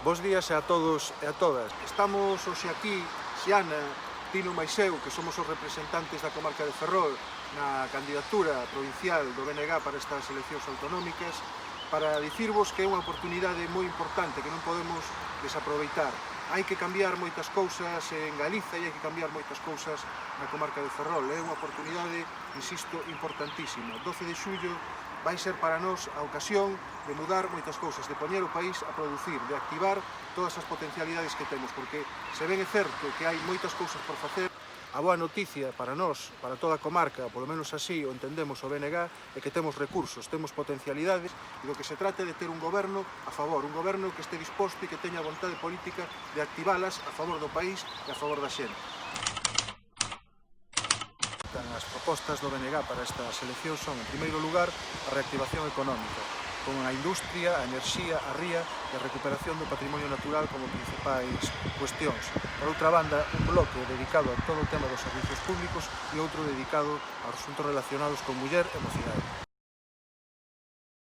Bos días a todos e a todas. Estamos hoxe aquí, Xiana, Tino máis eu, que somos os representantes da comarca de Ferrol na candidatura provincial do BNG para estas eleccións autonómicas, para dicirvos que é unha oportunidade moi importante que non podemos desaproveitar. Hai que cambiar moitas cousas en Galiza e hai que cambiar moitas cousas na comarca de Ferrol. É unha oportunidade, insisto, importantísima. 12 de xullo vai ser para nós a ocasión de mudar moitas cousas, de poñer o país a producir, de activar todas as potencialidades que temos, porque se ben é certo que hai moitas cousas por facer, a boa noticia para nós, para toda a comarca, polo menos así o entendemos o BNG, é que temos recursos, temos potencialidades, e do que se trata é de ter un goberno a favor, un goberno que este disposto e que teña vontade política de activalas a favor do país e a favor da xente. As propostas do BNG para estas eleccións son, en primeiro lugar, a reactivación económica, con a industria, a enerxía, a ría e a recuperación do patrimonio natural como principais cuestións. Por outra banda, un bloque dedicado a todo o tema dos servicios públicos e outro dedicado aos asuntos relacionados con muller e mocidade.